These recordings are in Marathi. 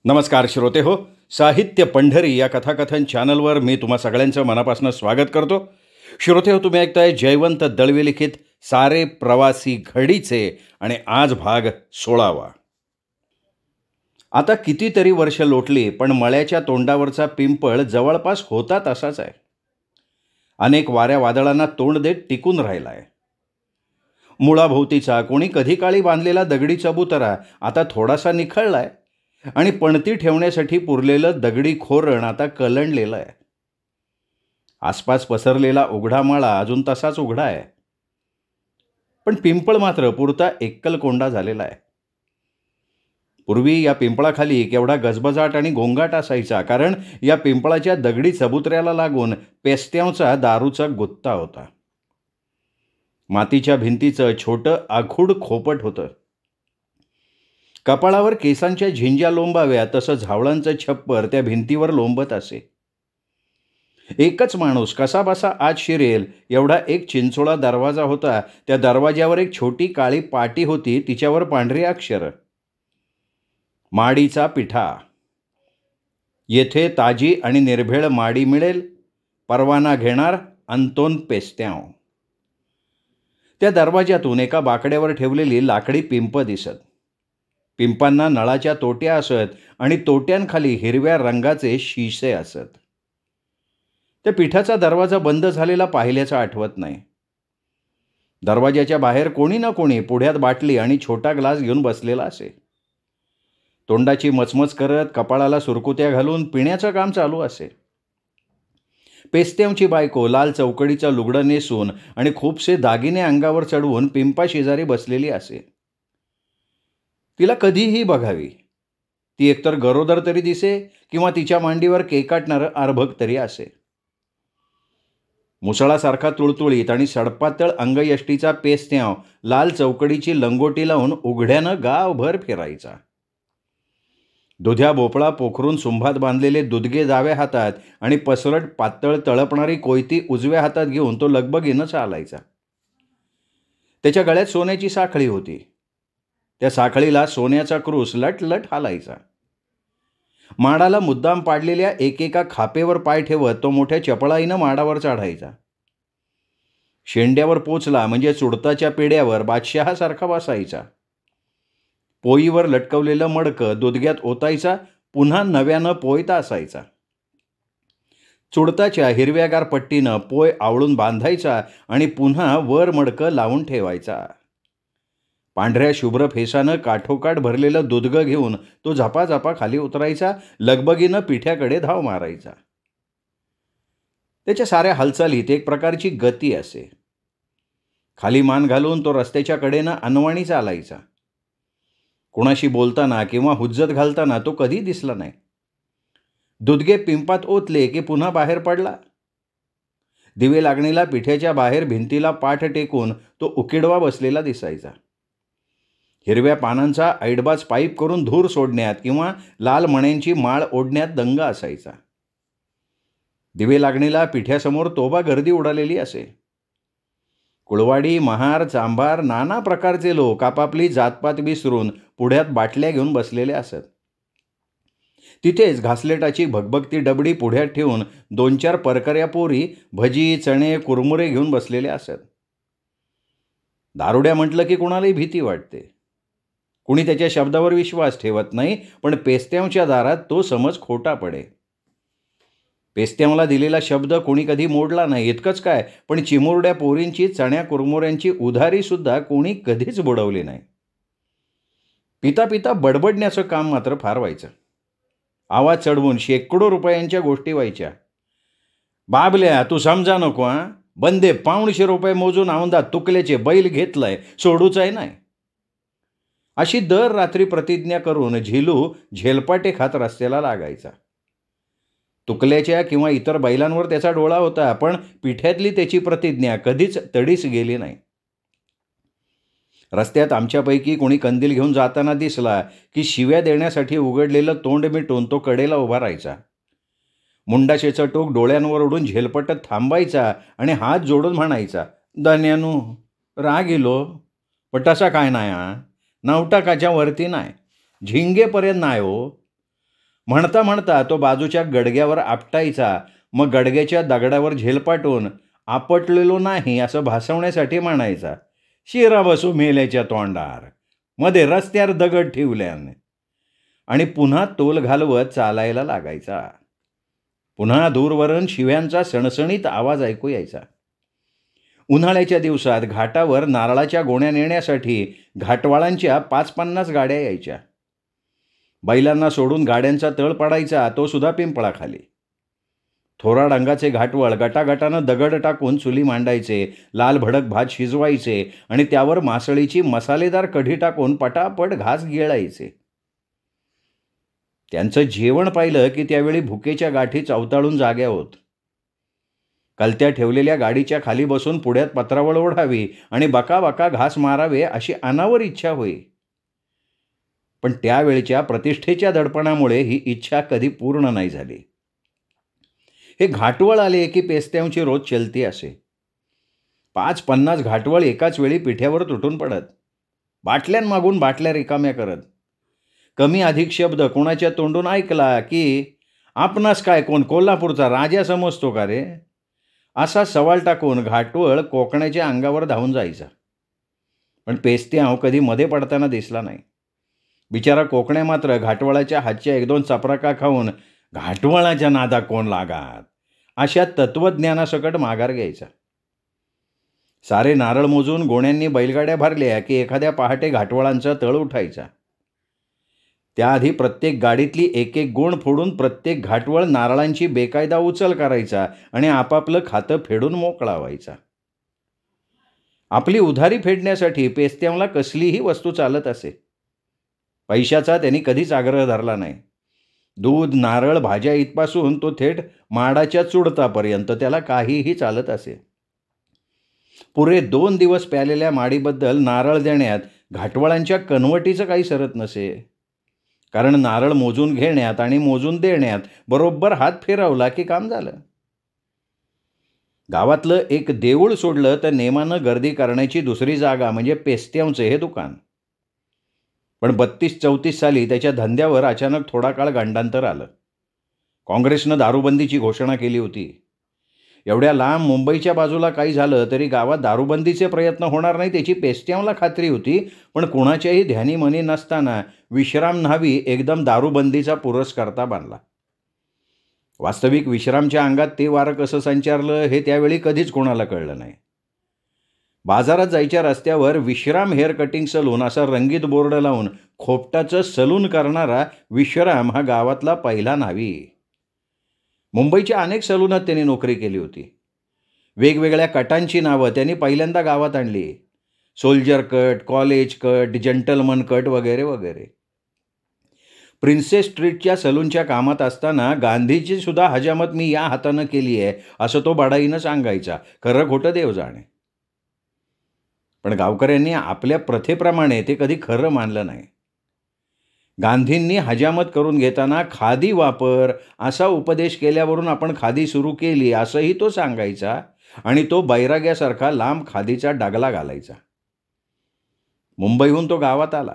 नमस्कार श्रोते हो. साहित्य पंढरी या कथाकथन चॅनलवर मी तुम्हा सगळ्यांचं मनापासून स्वागत करतो. श्रोते हो, तुम्ही ऐकताय जयवंत दळवी लिखित सारे प्रवासी घडीचे आणि आज भाग 16वा. आता कितीतरी वर्ष लोटली पण मळ्याच्या तोंडावरचा पिंपळ जवळपास होता तसाच आहे. अनेक वाऱ्या वादळांना तोंड देत टिकून राहिलाय. मुळाभोवतीचा कोणी कधी काळी बांधलेला दगडी चबुतरा आता थोडासा निखळलाय आणि पणती ठेवण्यासाठी पुरलेलं दगडी खोरण आता कलंडलेलं आहे. आसपास पसरलेला उघडा माळा अजून तसाच उघडा आहे, पण पिंपळ मात्र पुरता एकलकोंडा झालेला आहे. पूर्वी या पिंपळाखाली केवढा गजबजाट आणि गोंगाट असायचा, कारण या पिंपळाच्या दगडी चबुतऱ्याला लागून पेस्त्यांचा दारूचा गुत्ता होता. मातीच्या भिंतीचं छोटं आखूड खोपट होतं. कपाळावर केसांच्या झिंज्या लोंबाव्या तसं झावळांचं छप्पर त्या भिंतीवर लोंबत असे. एकच माणूस कसाबसा आत शिरेल एवढा एक चिंचोळा दरवाजा होता. त्या दरवाज्यावर एक छोटी काळी पाटी होती, तिच्यावर पांढरी अक्षरं. माडीचा पिठा. येथे ताजी आणि निर्भेळ माडी मिळेल. परवाना घेणार अंतोन पेस्त्याव. त्या दरवाज्यातून एका बाकड्यावर ठेवलेली लाकडी पिंप दिसत. पिंपांना नळाच्या तोट्या असत आणि तोट्यांखाली हिरव्या रंगाचे शिसे असत. त्या पिठाचा दरवाजा बंद झालेला पाहिल्याचं आठवत नाही. दरवाजाच्या बाहेर कोणी ना कोणी पुढ्यात बाटली आणि छोटा ग्लास घेऊन बसलेला असे. तोंडाची मचमच करत कपाळाला सुरकुत्या घालून पिण्याचं काम चालू असे. पेस्त्यांची बायको लाल चौकडीचं लुगडं नेसून आणि खूपसे दागिने अंगावर चढवून पिंपा शेजारी बसलेली असे. तिला कधीही बघावी, ती एकतर गरोदर तरी दिसे किंवा तिच्या मांडीवर केकाटणारं अर्भक तरी असे. मुसळासारखा तुळतुळीत आणि सडपातळ अंगयष्टीचा पेस्त्याव लाल चौकडीची लंगोटी लावून उघड्यानं गावभर फिरायचा. दुध्या भोपळा पोखरून सुंभात बांधलेले दुधगे डाव्या हातात आणि पसरट पातळ तळपणारी कोयती उजव्या हातात घेऊन तो लगबगीनं चालायचा. त्याच्या गळ्यात सोन्याची साखळी होती. त्या साखळीला सोन्याचा क्रूस लटलट हालायचा. माडाला मुद्दाम पाडलेल्या एकेका खापेवर पाय ठेवत तो मोठ्या चपळाईनं माडावर चढायचा. शेंड्यावर पोचला म्हणजे चुडताच्या पेड्यावर बादशहासारखा बसायचा. पोईवर लटकवलेलं मडकं दुधग्यात ओतायचा, पुन्हा नव्यानं पोयता असायचा. चुडताच्या हिरव्यागार पट्टीनं पोय आवळून बांधायचा आणि पुन्हा वर मडकं लावून ठेवायचा. पांढऱ्या शुभ्र फेसानं काठोकाठ भरलेलं दुधगं घेऊन तो झपाझपा खाली उतरायचा. लगबगीनं पिठ्याकडे धाव मारायचा. त्याच्या साऱ्या हालचालीत एक प्रकारची गती असे. खाली मान घालून तो रस्त्याच्या कडेनं अनवाणी चालायचा. कुणाशी बोलताना किंवा हुज्जत घालताना तो कधी दिसला नाही. दुधगे पिंपात ओतले की पुन्हा बाहेर पडला. दिवे लागणीला पिठ्याच्या बाहेर भिंतीला पाठ टेकून तो उकिडवा बसलेला दिसायचा. हिरव्या पानांचा ऐडबाज पाईप करून धूर सोडण्यात किंवा लाल मण्यांची माळ ओढण्यात दंग असायचा. दिवे लागणीला पिठ्यासमोर तोबा गर्दी उडालेली असे. कुळवाडी, महार, चांभार नाना प्रकारचे लोक आपापली जातपात विसरून पुढ्यात बाटल्या घेऊन बसलेले असत. तिथेच घासलेटाची भगभगती डबडी पुढ्यात ठेवून 2-4 परकऱ्या पोरी भजी, चणे, कुरमुरे घेऊन बसलेले असत. दारुड्या म्हटलं की कुणालाही भीती वाटते. कुणी त्याच्या शब्दावर विश्वास ठेवत नाही, पण पेस्त्यांच्या दारात तो समज खोटा पडे. पेस्त्यांला दिलेला शब्द कोणी कधी मोडला नाही. इतकंच काय, पण चिमुरड्या पोरींची चण्या कुरमुऱ्यांची उधारीसुद्धा कोणी कधीच बुडवली नाही. पिता पिता बडबडण्याचं काम मात्र फार व्हायचं. आवाज चढवून शेकडो रुपयांच्या गोष्टी व्हायच्या. बाबल्या, तू समजा नको हा, बंदे 500 रुपये मोजून औंदा तुकल्याचे बैल घेतलंय, सोडूच आहे नाही. अशी दर रात्री प्रतिज्ञा करून झिलू झेलपाटे खात रस्त्याला लागायचा. तुकल्याच्या किंवा इतर बैलांवर त्याचा डोळा होता, पण पिठ्यातली त्याची प्रतिज्ञा कधीच तडीस गेली नाही. रस्त्यात आमच्यापैकी कोणी कंदील घेऊन जाताना दिसला की शिव्या देण्यासाठी उघडलेलं तोंड मिटून तो कडेला उभा राहायचा. मुंडाशेचं टोक डोळ्यांवर ओढून झेलपटत थांबायचा आणि हात जोडून म्हणायचा, धन्यानू राग इलो, पण तसा काय नाही हा, 9 टक्क्याच्या वरती नाही, झिंगेपर्यंत नाही हो. म्हणता म्हणता तो बाजूच्या गडग्यावर आपटायचा, मग गडग्याच्या दगडावर झेलपाटून आपटलेलो नाही असं भासवण्यासाठी म्हणायचा, शिरा बसू मेल्याच्या तोंडार, मध्ये रस्त्यावर दगड ठेवल्याने, आणि पुन्हा तोल घालवत चालायला लागायचा. पुन्हा दूरवरून शिव्यांचा सणसणीत आवाज ऐकू यायचा. उन्हाळ्याच्या दिवसात घाटावर नारळाच्या गोण्या नेण्यासाठी घाटवाळांच्या 5-50 गाड्या यायच्या. बैलांना सोडून गाड्यांचा तळ पडायचा, तो सुद्धा पिंपळाखाली. थोरा डांगाचे घाटवळ गटागटानं दगड टाकून चुली मांडायचे, लाल भडक भात शिजवायचे आणि त्यावर मासळीची मसालेदार कढी टाकून पटापट घास गिळायचे. त्यांचं जेवण पाहिलं की त्यावेळी भुकेच्या गाठी चवताळून जाग्या होत. कलत्या ठेवलेल्या गाडीच्या खाली बसून पुढ्यात पत्रावळ ओढावी आणि बका घास मारावे अशी अनावर इच्छा होई. पण त्यावेळच्या प्रतिष्ठेच्या दडपणामुळे ही इच्छा कधी पूर्ण नाही झाली. हे घाटवळ आले की पेस्त्यांची रोज चलती असे. 5-50 घाटवळ एकाच वेळी पिठ्यावर तुटून पडत, बाटल्यांमागून बाटल्या रिकाम्या करत. कमी अधिक शब्द कोणाच्या तोंडून ऐकला की आपणास काय कोण कोल्हापूरचा राजा समजतो का रे, असा सवाल टाकून घाटवळ कोकणाच्या अंगावर धावून जायचा. पण पेस्त्याव कधी मध्ये पडताना दिसला नाही. बिचारा कोकण्या मात्र घाटवळाच्या हातच्या 1-2 चपराका खाऊन घाटवळाच्या नादा कोण लागात अशा तत्वज्ञानासकट माघार घ्यायचा. सारे नारळ मोजून गोण्यांनी बैलगाड्या भरल्या की एखाद्या पहाटे घाटवळांचा तळ उठायचा. त्याआधी प्रत्येक गाडीतली एक गोण फोडून प्रत्येक घाटवळ नारळांची बेकायदा उचल करायचा आणि आपापलं खातं फेडून मोकळा व्हायचा. आपली उधारी फेडण्यासाठी पेस्त्यांना कसलीही वस्तू चालत असे. पैशाचा त्यांनी कधीच आग्रह धरला नाही. दूध, नारळ, भाज्या इथपासून तो थेट माडाच्या चुडतापर्यंत त्याला काहीही चालत असे. पुरे 2 दिवस प्यालेल्या माडीबद्दल नारळ देण्यात घाटवळांच्या कनवटीचं काही सरत नसे. कारण नारळ मोजून घेण्यात आणि मोजून देण्यात बरोबर हात फिरवला की काम झालं. गावातलं एक देऊळ सोडलं तर नेमानं गर्दी करण्याची दुसरी जागा म्हणजे पेस्त्यांचं हे दुकान. पण 32-34 साली त्याच्या धंद्यावर अचानक थोडा काळ गंडांतर आलं. काँग्रेसनं दारूबंदीची घोषणा केली होती. एवढ्या लांब मुंबईच्या बाजूला काही झालं तरी गावात दारूबंदीचे प्रयत्न होणार नाही त्याची पेस्त्यांना खात्री होती. पण कुणाच्याही ध्यानी मनी नसताना विश्राम न्हावी एकदम दारूबंदीचा पुरस्कर्ता बनला. वास्तविक विश्रामच्या अंगात ते वारं कसं संचारलं हे त्यावेळी कधीच कोणाला कळलं नाही. बाजारात जायच्या रस्त्यावर विश्राम हेअर कटिंग सलून असा रंगीत बोर्ड लावून खोपटाचं सलून करणारा विश्राम हा गावातला पहिला न्हावी. मुंबईच्या अनेक सलूनात त्यांनी नोकरी केली होती. वेगवेगळ्या कटांची नावं त्यांनी पहिल्यांदा गावात आणली. Soldier cut, college cut, gentleman cut वगैरे वगैरे. प्रिन्सेस स्ट्रीटच्या सलूनच्या कामात असताना गांधीची सुद्धा हजामत मी या हातानं केली आहे असं तो बडाईनं सांगायचा. खरं खोटं देव जाणे. पण गावकऱ्यांनी आपल्या प्रथेप्रमाणे ते कधी खरं मानलं नाही. गांधींनी हजामत करून घेताना खादी वापर असा उपदेश केल्यावरून आपण खादी सुरू केली असंही तो सांगायचा आणि तो बैराग्यासारखा लांब खादीचा डगला घालायचा. मुंबईहून तो गावात आला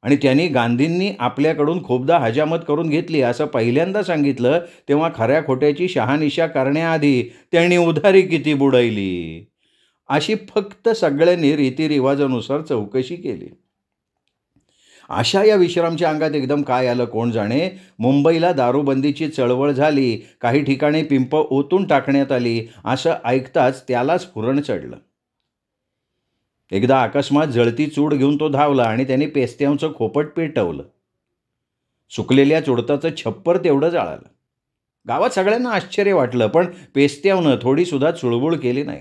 आणि त्यांनी गांधींनी आपल्याकडून खूपदा हजामत करून घेतली असं पहिल्यांदा सांगितलं तेव्हा खऱ्या खोट्याची शहानिशा करण्याआधी त्यांनी उधारी किती बुडवली अशी फक्त सगळ्यांनी रीतिरिवाजानुसार चौकशी केली. अशा या विश्रामच्या अंगात एकदम काय आलं कोण जाणे. मुंबईला दारूबंदीची चळवळ झाली, काही ठिकाणी पिंप ओतून टाकण्यात आली असं ऐकताच त्याला स्फुरण चढलं. एकदा अकस्मात जळती चूड घेऊन तो धावला आणि त्याने पेस्त्यांचं खोपट पेटवलं. सुकलेल्या चुडताचं छप्पर तेवढं जाळालं. गावात सगळ्यांना आश्चर्य वाटलं पण पेस्त्यावनं थोडीसुद्धा चुळबुळ केली नाही.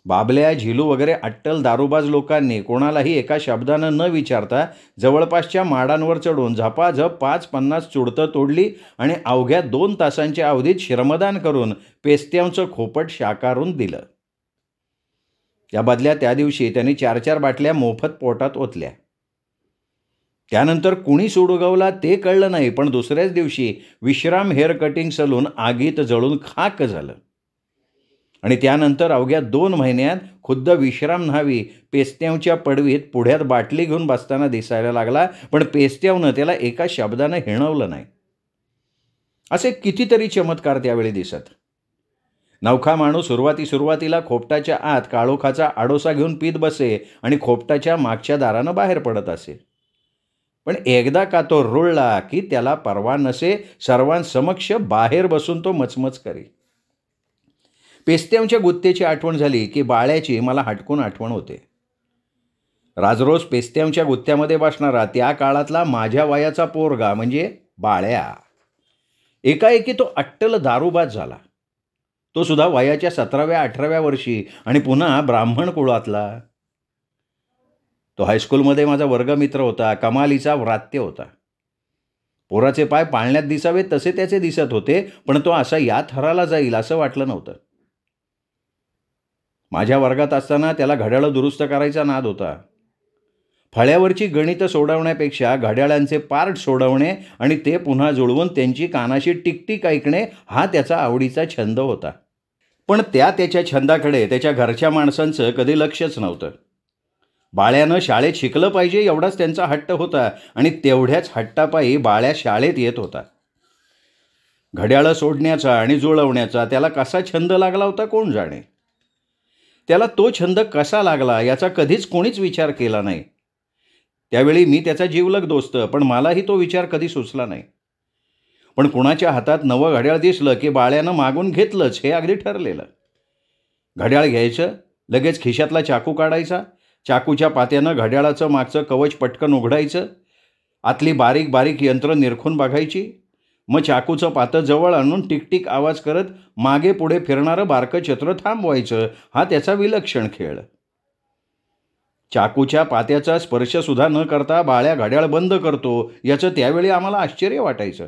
बाबल्या, झिलू वगैरे अट्टल दारूबाज लोकांनी कोणालाही एका शब्दानं न विचारता जवळपासच्या माडांवर चढून झपाझप 5-50 चुडतं तोडली आणि अवघ्या 2 तासांच्या अवधीत श्रमदान करून पेस्त्यांचं खोपट शाकारून दिलं. या बदल्या त्या दिवशी त्यांनी 4-4 बाटल्या मोफत पोटात ओतल्या. त्यानंतर कुणी सूड उगवला ते कळलं नाही पण दुसऱ्याच दिवशी विश्राम हेअर कटिंग सलून आगीत जळून खाक झालं आणि त्यानंतर अवघ्या 2 महिन्यात खुद्द विश्राम न्हावी पेस्त्यावच्या पडवीत पुढ्यात बाटली घेऊन बसताना दिसायला लागला, पण पेस्त्यावनं त्याला एका शब्दानं हिणवलं नाही. असे कितीतरी चमत्कार त्यावेळी दिसत. नवखा माणूस सुरुवातीला खोपटाच्या आत काळोखाचा आडोसा घेऊन पीत बसे आणि खोपटाच्या मागच्या दारानं बाहेर पडत असे. पण एकदा का तो रुळला की त्याला परवा नसे, सर्वांसमक्ष बाहेर बसून तो मचमच करी. पेस्त्यांच्या गुत्तेची आठवण झाली की बाळ्याची मला हटकून आठवण होते. राजरोज पेस्त्यांच्या गुत्त्यामध्ये बसणारा त्या काळातला माझ्या वयाचा पोरगा म्हणजे बाळ्या. एकाएकी तो अट्टल दारूबाज झाला. तो सुद्धा वयाच्या 17व्या-18व्या वर्षी आणि पुन्हा ब्राह्मण कुळातला. तो हायस्कूलमध्ये माझा वर्गमित्र होता, कमालीचा व्रात्य होता. पोराचे पाय पाळण्यात दिसावेत तसे त्याचे दिसत होते, पण तो असा या थराला जाईल असं वाटलं नव्हतं. माझ्या वर्गात असताना त्याला घड्याळं दुरुस्त करायचा नाद होता. फळ्यावरची गणितं सोडवण्यापेक्षा घड्याळांचे पार्ट सोडवणे आणि ते पुन्हा जुळवून त्यांची कानाशी टिकटिक ऐकणे हा त्याचा आवडीचा छंद होता. पण त्याच्या छंदाकडे त्याच्या घरच्या माणसांचं कधी लक्षच नव्हतं. बाळ्यानं शाळेत शिकलं पाहिजे एवढाच त्यांचा हट्ट होता आणि तेवढ्याच हट्टापायी बाळ्या शाळेत येत होता. घड्याळं सोडण्याचा आणि जुळवण्याचा त्याला कसा छंद लागला होता कोण जाणे. त्याला तो छंद कसा लागला याचा कधीच कोणीच विचार केला नाही. त्यावेळी मी त्याचा जीवलग दोस्त, पण मलाही तो विचार कधी सुचला नाही. पण कुणाच्या हातात नवं घड्याळ दिसलं की बाळ्यानं मागून घेतलंच हे अगदी ठरलेलं. घड्याळ घ्यायचं, लगेच खिशातला चाकू काढायचा, चाकूच्या पात्यानं घड्याळाचं मागचं कवच पटकन उघडायचं, आतली बारीक बारीक यंत्र निरखून बघायची, मग चाकूचं पातं जवळ आणून टिकटिक आवाज करत मागे पुढे फिरणारं बारकं छत्र थांबवायचं. हा त्याचा विलक्षण खेळ. चाकूच्या पात्याचा स्पर्शसुद्धा न करता बाळ्या घड्याळ बंद करतो याचं त्यावेळी आम्हाला आश्चर्य वाटायचं.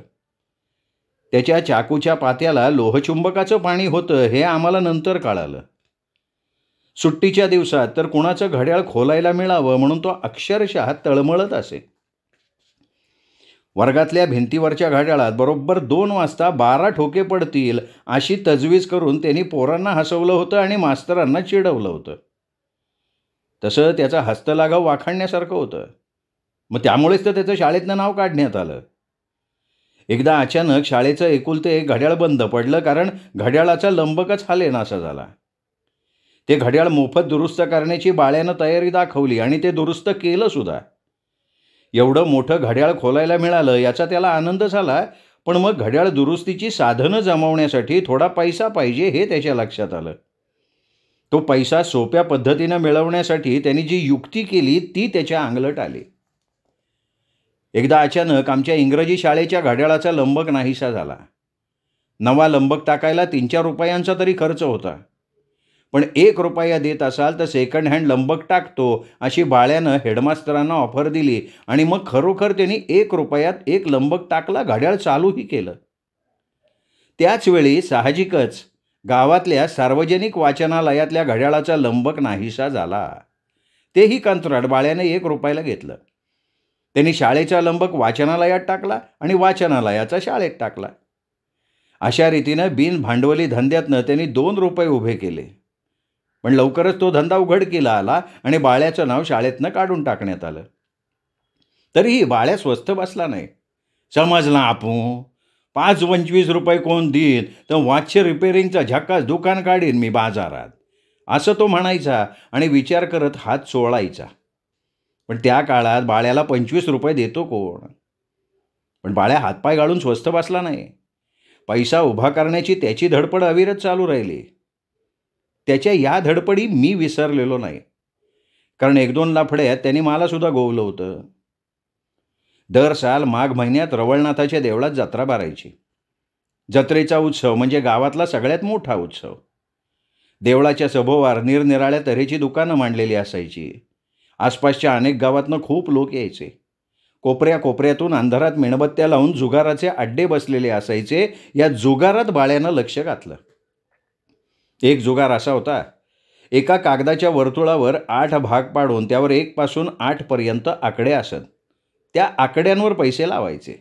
त्याच्या चाकूच्या पात्याला लोहचुंबकाचं पाणी होतं हे आम्हाला नंतर कळालं. सुट्टीच्या दिवसात तर कुणाचं घड्याळ खोलायला मिळावं म्हणून तो अक्षरशः तळमळत असे. वर्गातल्या भिंतीवरच्या घड्याळात बरोबर 2 वाजता 12 ठोके पडतील अशी तजवीज करून त्यांनी पोरांना हसवलं होतं आणि मास्तरांना चिडवलं होतं. तसं त्याचा हस्तलाघव वाखाणण्यासारखं होतं. मग त्यामुळेच तर त्याचं शाळेतनं नाव काढण्यात आलं. एकदा अचानक शाळेचं एकुलते एक घड्याळ बंद पडलं, कारण घड्याळाचा लंबकच हालेनासा झाला. ते घड्याळ मोफत दुरुस्त करण्याची बाळ्यानं तयारी दाखवली आणि ते दुरुस्त केलं सुद्धा. एवढं मोठं घड्याळ खोलायला मिळालं याचा त्याला आनंद झाला, पण मग घड्याळ दुरुस्तीची साधनं जमवण्यासाठी थोडा पैसा पाहिजे हे त्याच्या लक्षात आलं. तो पैसा सोप्या पद्धतीनं मिळवण्यासाठी त्यांनी जी युक्ती केली ती त्याच्या अंगलट आली. एकदा अचानक आमच्या इंग्रजी शाळेच्या घड्याळाचा लंबक नाहीसा झाला. नवा लंबक टाकायला 3-4 रुपयांचा तरी खर्च होता. पण 1 रुपया देत असाल तर सेकंड हँड लंबक टाकतो अशी बाळ्यानं हेडमास्तरांना ऑफर दिली आणि मग खरोखर त्यांनी 1 रुपयात 1 लंबक टाकला, घड्याळ चालूही केलं. त्याचवेळी साहजिकच गावातल्या सार्वजनिक वाचनालयातल्या घड्याळाचा लंबक नाहीसा झाला. तेही कंत्राट बाळ्याने 1 रुपयाला घेतलं. त्यांनी शाळेचा लंबक वाचनालयात टाकला आणि वाचनालयाचा शाळेत टाकला. अशा रीतीनं बिन भांडवली धंद्यातनं त्यांनी 2 रुपये उभे केले. पण लवकरच तो धंदा उघडकीला आला आणि बाळ्याचं नाव शाळेतनं काढून टाकण्यात आलं. तरीही बाळ्या स्वस्थ बसला नाही. समजला आपण 5-25 रुपये कोण देईन तर वाचचे रिपेरिंगचा झकास दुकान काढीन मी बाजारात, असं तो म्हणायचा आणि विचार करत हात चोळायचा. पण त्या काळात बाळ्याला 25 रुपये देतो कोण. पण बाळ्या हातपाय गाळून स्वस्थ बसला नाही. पैसा उभा करण्याची त्याची धडपड अविरत चालू राहिली. त्याच्या या धडपडी मी विसरलेलो नाही, कारण 1-2 लाफड्यात त्यांनी मलासुद्धा गोवलं होतं. दर साल माघ महिन्यात रवळनाथाच्या देवळात जत्रा भरायची. जत्रेचा उत्सव म्हणजे गावातला सगळ्यात मोठा उत्सव. देवळाच्या सभोवार निरनिराळ्या तऱ्हेची दुकानं मांडलेली असायची. आसपासच्या अनेक गावातनं खूप लोक यायचे. कोपऱ्या कोपऱ्यातून अंधारात मेणबत्त्या लावून जुगाराचे अड्डे बसलेले असायचे. या जुगारात बाळ्यानं लक्ष घातलं. एक जुगार असा होता, एका कागदाच्या वर्तुळावर 8 भाग पाडून त्यावर 1 पासून 8 पर्यंत आकडे असत. त्या आकड्यांवर पैसे लावायचे.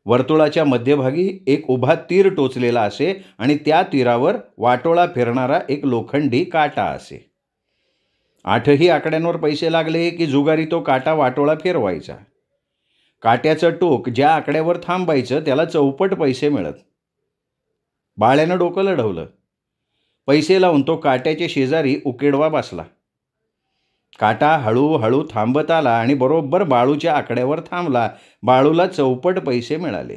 वर्तुळाच्या मध्यभागी एक उभा तीर टोचलेला असे आणि त्या तीरावर वाटोळा फिरणारा एक लोखंडी काटा असे. 8ही आकड्यांवर पैसे लागले की जुगारी तो काटा वाटोळा फिरवायचा. काट्याचं टोक ज्या आकड्यावर थांबायचं त्याला चौपट पैसे मिळत. बाळ्यानं डोकं लढवलं. पैसे लावून तो काट्याच्या शेजारी उकेडवा बसला. काटा हळूहळू थांबत आला आणि बरोबर बाळूच्या आकड्यावर थांबला. बाळूला चौपट पैसे मिळाले.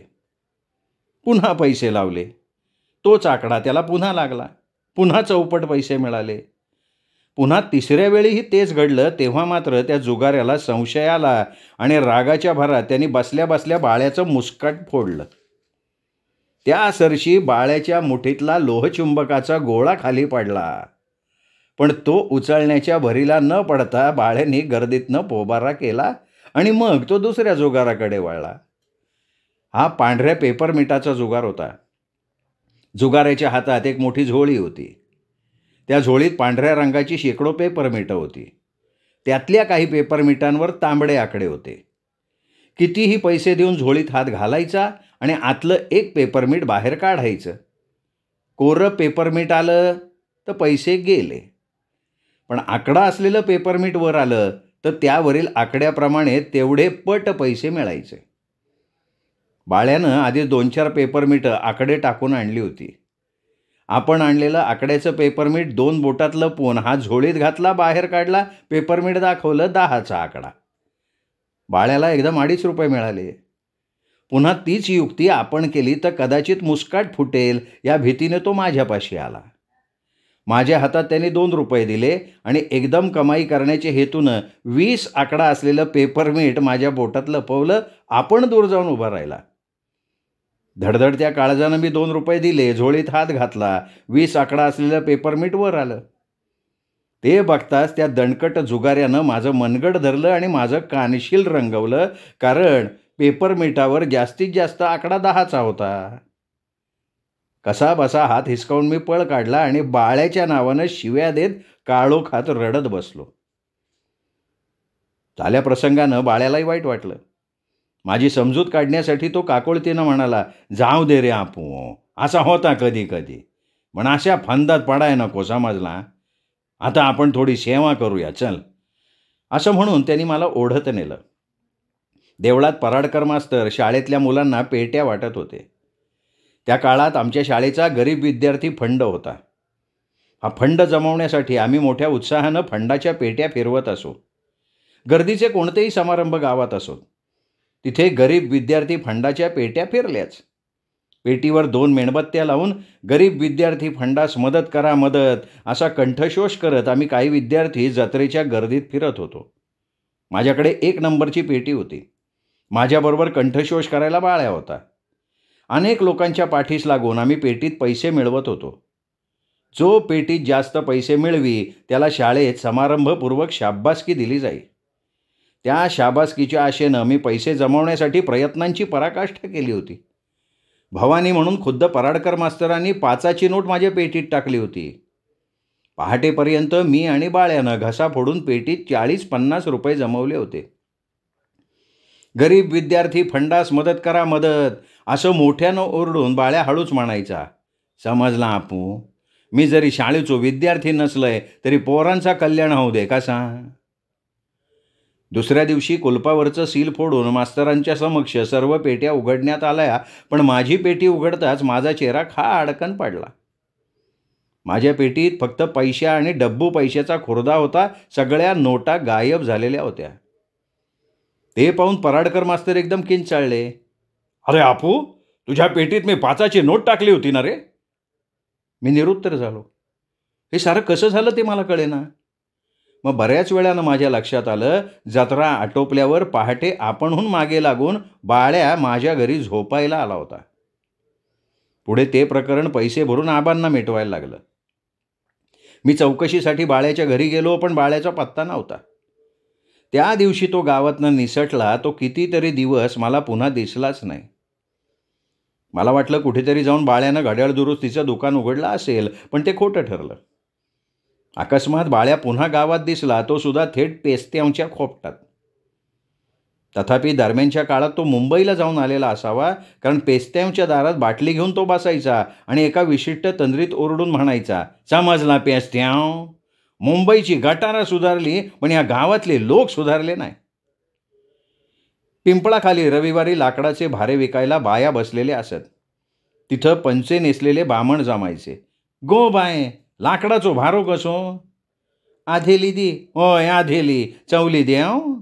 पुन्हा पैसे लावले. तोच आकडा त्याला पुन्हा लागला. पुन्हा चौपट पैसे मिळाले. पुन्हा तिसऱ्या वेळीही तेच घडलं. तेव्हा मात्र त्या जुगाऱ्याला संशय आला आणि रागाच्या भरात त्यांनी बसल्या बसल्या बाळ्याचं मुस्काट फोडलं. त्या सरशी बाळ्याच्या मुठीतला लोहचुंबकाचा गोळा खाली पडला. पण तो उचलण्याच्या भरीला न पडता बाळ्यांनी गर्दीतनं पोबारा केला आणि मग तो दुसऱ्या जुगाराकडे वळला. हा पांढऱ्या पेपरमिटाचा जुगार होता. जुगाराच्या हातात एक मोठी झोळी होती. त्या झोळीत पांढऱ्या रंगाची शेकडो पेपरमिटं होती. त्यातल्या काही पेपरमिटांवर तांबडे आकडे होते. कितीही पैसे देऊन झोळीत हात घालायचा आणि आतलं एक पेपरमीट बाहेर काढायचं. कोरं पेपरमीट आलं तर पैसे गेले. पण आकडा असलेलं पेपरमीट वर आलं तर त्यावरील आकड्याप्रमाणे तेवढे पट पैसे मिळायचे. बाळ्यानं आधी 2-4 पेपरमीटं आकडे टाकून आणली होती. आपण आणलेलं आकड्याचं पेपरमीट 2 बोटात लपवून हा झोळीत घातला, बाहेर काढला, पेपरमीट दाखवलं 10चा आकडा. बाळ्याला एकदम 2.5 रुपये मिळाले. पुन्हा तीच युक्ती आपण केली तर कदाचित मुस्काट फुटेल या भीतीने तो माझ्यापाशी आला. माझ्या हातात त्याने 2 रुपये दिले आणि एकदम कमाई करण्याच्या हेतूनं 20 आकडा असलेलं पेपरमीट माझ्या बोटात लपवलं. आपण दूर जाऊन उभा राहिला. धडधडत्या काळजानं मी 2 रुपये दिले, झोळीत हात घातला. 20 आकडा असलेलं पेपरमीट वर आलं. ते बघताच त्या दणकट जुगाऱ्यानं माझं मनगड धरलं आणि माझं कानशील रंगवलं, कारण पेपरमीटावर जास्तीत जास्त आकडा 10चा होता. कसा बसा हात हिसकावून मी पळ काढला आणि बाळ्याच्या नावानं शिव्या देत काळोखात रडत बसलो. झाल्या प्रसंगानं बाळ्यालाही वाईट वाटलं. माझी समजूत काढण्यासाठी तो काकोळतीनं म्हणाला, जाऊ दे रे आपू, असा होता कधी कधी, पण अशा फंदात पडाय नको, समजला. आता आपण थोडी सेवा करूया, चल. असं म्हणून त्यांनी मला ओढत नेलं. देवळात पराडकर मास्तर शाळेतल्या मुलांना पेट्या वाटत होते. त्या काळात आमच्या शाळेचा गरीब विद्यार्थी फंड होता. हा फंड जमवण्यासाठी आम्ही मोठ्या उत्साहानं फंडाच्या पेट्या फिरवत असो. गर्दीचे कोणतेही समारंभ गावात असो, तिथे गरीब विद्यार्थी फंडाच्या पेट्या फिरल्याच. पेटीवर 2 मेणबत्त्या लावून गरीब विद्यार्थी फंडास मदत करा, मदत असा कंठशोष करत आम्ही काही विद्यार्थी जत्रेच्या गर्दीत फिरत होतो. माझ्याकडे 1 नंबरची पेटी होती. माझ्याबरोबर कंठशोष करायला बाळ्या होता. अनेक लोकांच्या पाठीस लागून आम्ही पेटीत पैसे मिळवत होतो. जो पेटीत जास्त पैसे मिळवी त्याला शाळेत समारंभपूर्वक शाबासकी दिली जाई. त्या शाबासकीच्या आशेनं मी पैसे जमवण्यासाठी प्रयत्नांची पराकाष्ठा केली होती. भवानी म्हणून खुद्द पराडकर मास्तरांनी 5ची नोट माझ्या पेटीत टाकली होती. पहाटेपर्यंत मी आणि बाळ्यानं घसा फोडून पेटीत 40-50 रुपये जमवले होते. गरीब विद्यार्थी फंडास मदत करा, मदत असं मोठ्यानं ओरडून बाळ्या हळूच म्हणायचा, समजला आपू, मी जरी शाळेचो विद्यार्थी नसलय तरी पोरांचा कल्याण होऊ दे, कसा. दुसऱ्या दिवशी कुलपावरचं सील फोडून मास्तरांच्या समक्ष सर्व पेट्या उघडण्यात आल्या. पण माझी पेटी उघडताच माझा चेहरा खाडकन पडला. माझ्या पेटीत फक्त पैशा आणि डब्बू पैशाचा खुर्दा होता. सगळ्या नोटा गायब झालेल्या होत्या. ते पाहून पराडकर मास्तर एकदम किंचाळले. अरे आपू, तुझ्या पेटीत मी 5ची नोट टाकली होती ना रे. मी निरुत्तर झालो. हे सारं कसं झालं ते मला कळेना. मग बऱ्याच वेळानं माझ्या लक्षात आलं, जत्रा आटोपल्यावर पहाटे आपणहून मागे लागून बाळ्या माझ्या घरी झोपायला आला होता. पुढे ते प्रकरण पैसे भरून आबांना मिटवायला लागलं. मी चौकशीसाठी बाळ्याच्या घरी गेलो, पण बाळ्याचा पत्ता नव्हता. त्या दिवशी तो गावातनं निसटला. तो कितीतरी दिवस मला पुन्हा दिसलाच नाही. मला वाटलं कुठेतरी जाऊन बाळ्यानं घड्याळ दुरुस्तीचं दुकान उघडलं असेल, पण ते खोटं ठरलं. अकस्मात बाळ्या पुन्हा गावात दिसला, तो सुद्धा थेट पेस्त्यांच्या खोपटात. तथापि दरम्यानच्या काळात तो मुंबईला जाऊन आलेला असावा, कारण पेस्त्यांच्या दारात बाटली घेऊन तो बसायचा आणि एका विशिष्ट तंद्रीत ओरडून म्हणायचा, समजला पेस्त्याव, मुंबईची गटारं सुधारली पण या गावातले लोक सुधारले नाही. पिंपळाखाली रविवारी लाकडाचे भारे विकायला बाया बसलेले असत. तिथं पंचे नेसलेले बामण जमायचे. गो बाय, लाकडाचो भारो कसो? आधेली दी. होय आधेली, चवली द्याव.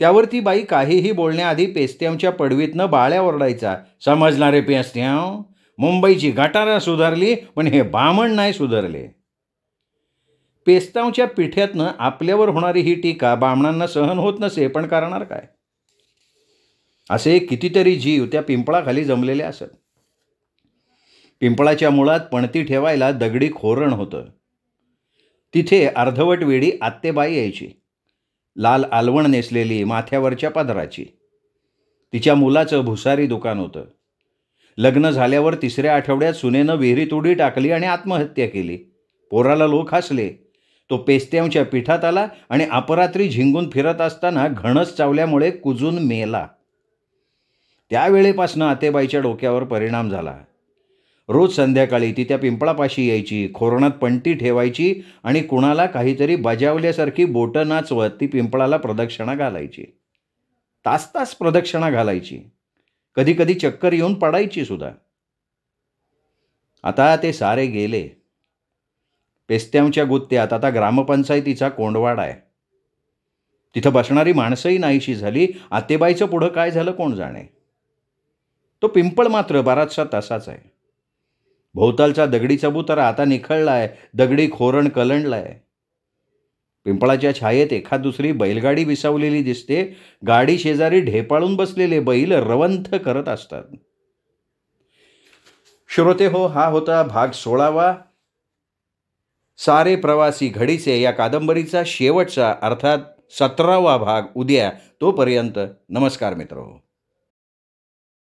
त्यावर ती बाई काहीही बोलण्याआधी पेस्त्यांच्या पडवीतनं बाळ्या ओरडायचा, समजला रे पेस्त्याव, मुंबईची गटारं सुधारली पण हे बामण नाही सुधारले. पेस्तावच्या पिठ्यातनं आपल्यावर होणारी ही टीका बामणांना सहन होत नसे, पण करणार काय? असे कितीतरी जीव त्या पिंपळाखाली जमलेले असत. पिंपळाच्या मुळात पणती ठेवायला दगडी खोरण होतं. तिथे अर्धवट वेडी आत्तेबाई यायची, लाल आलवण नेसलेली, माथ्यावरच्या पदराची. तिच्या मुलाचं भुसारी दुकान होतं. लग्न झाल्यावर 3ऱ्या आठवड्यात सुनेनं विहिरीत उडी टाकली आणि आत्महत्या केली. पोराला लोक हसले. तो पेस्त्यांच्या पिठात आला आणि अपरात्री झिंगून फिरत असताना घणस चावल्यामुळे कुजून मेला. त्यावेळेपासनं आतेबाईच्या डोक्यावर परिणाम झाला. रोज संध्याकाळी ती त्या पिंपळापाशी यायची, खोरणात पणती ठेवायची आणि कुणाला काहीतरी बजावल्यासारखी बोटं नाचवत ती पिंपळाला प्रदक्षिणा घालायची. तास प्रदक्षिणा घालायची. कधी कधी चक्कर येऊन पडायची सुद्धा. आता ते सारे गेले. पेस्त्यांच्या गुत्त्यात आता ग्रामपंचायतीचा कोंडवाडा आहे. तिथं बसणारी माणसंही नाहीशी झाली. आतेबाईचं पुढं काय झालं कोण जाणे. तो पिंपळ मात्र बराचसा तसाच आहे. भोवतालचा दगडी चबुतरा आता निखळलाय, दगडी खोरण कलंडलाय. पिंपळाच्या छायेत एखाद दुसरी बैलगाडी विसावलेली दिसते. गाडी शेजारी ढेपाळून बसलेले बैल रवंथ करत असतात. श्रोते हो, हा होता भाग 16वा सारे प्रवासी घडीचे या कादंबरीचा शेवटचा अर्थात 17वा भाग उद्या. तोपर्यंत नमस्कार मित्रहो.